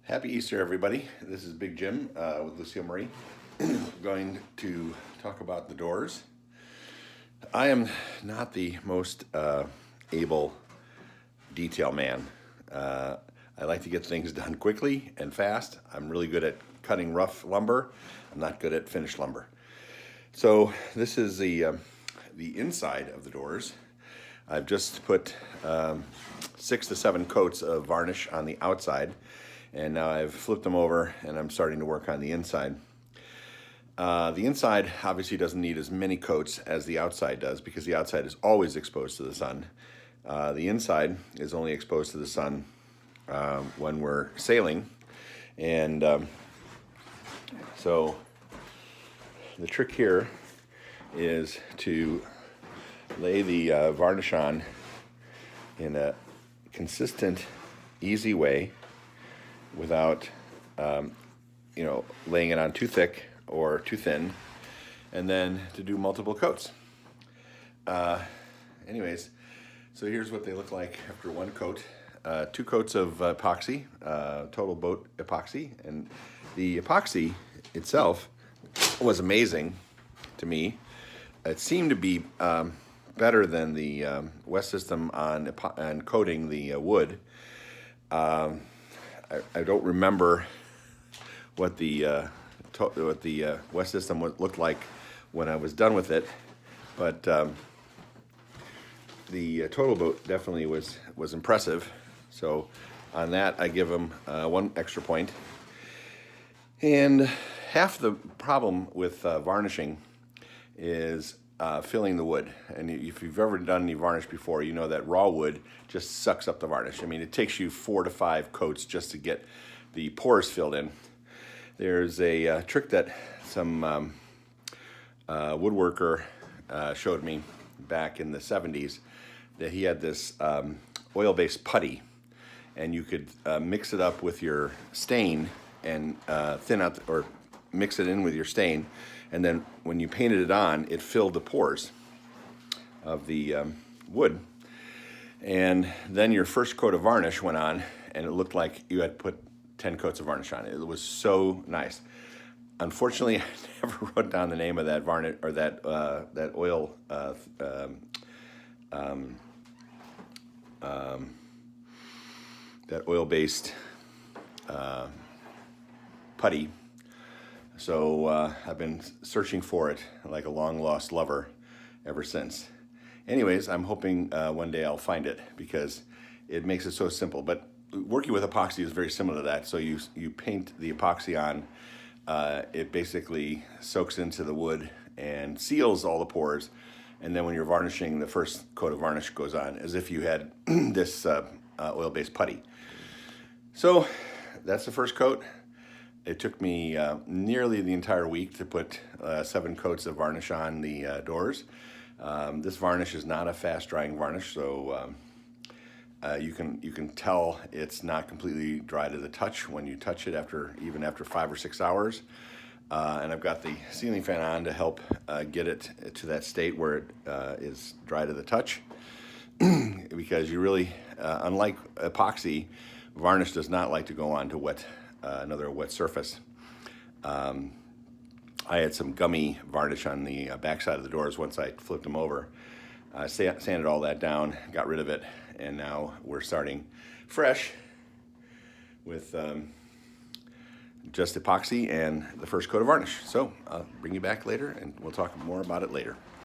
Happy Easter, everybody. This is Big Jim with Lucille Marie. Going to talk about the doors. I am not the most able detail man. I like to get things done quickly and fast. I'm really good at cutting rough lumber. I'm not good at finished lumber. So this is the inside of the doors. I've just put 6 to 7 coats of varnish on the outside, and now I've flipped them over and I'm starting to work on the inside. The inside obviously doesn't need as many coats as the outside does because the outside is always exposed to the sun. The inside is only exposed to the sun when we're sailing, and so the trick here is to lay the varnish on in a consistent, easy way without laying it on too thick or too thin, and then to do multiple coats. Anyways, so here's what they look like after one coat. 2 coats of epoxy, total boat epoxy, and the epoxy itself was amazing to me. It seemed to be better than the West System on coating the wood. I don't remember what the West System looked like when I was done with it, but the Total Boat definitely was impressive. So on that, I give them 1 extra point. And half the problem with varnishing is filling the wood. And if you've ever done any varnish before, you know that raw wood just sucks up the varnish. I mean, it takes you 4 to 5 coats just to get the pores filled in. There's a trick that some woodworker showed me back in the 70s, that he had this oil-based putty, and you could mix it up with your stain and thin out or mix it in with your stain, and then when you painted it on, it filled the pores of the wood. And then your first coat of varnish went on, and it looked like you had put 10 coats of varnish on it. It was so nice. Unfortunately, I never wrote down the name of that varnish or that oil that oil-based putty. So I've been searching for it like a long-lost lover ever since. Anyways, I'm hoping one day I'll find it because it makes it so simple. But working with epoxy is very similar to that. So you paint the epoxy on, it basically soaks into the wood and seals all the pores. And then when you're varnishing, the first coat of varnish goes on as if you had this oil-based putty. So that's the first coat. It took me nearly the entire week to put 7 coats of varnish on the doors. This varnish is not a fast-drying varnish, so you can tell it's not completely dry to the touch when you touch it even after 5 or 6 hours. And I've got the ceiling fan on to help get it to that state where it is dry to the touch. Because you really, unlike epoxy, varnish does not like to go on to another wet surface. I had some gummy varnish on the backside of the doors once I flipped them over. I sanded all that down, got rid of it, and now we're starting fresh with just epoxy and the first coat of varnish. So I'll bring you back later and we'll talk more about it later.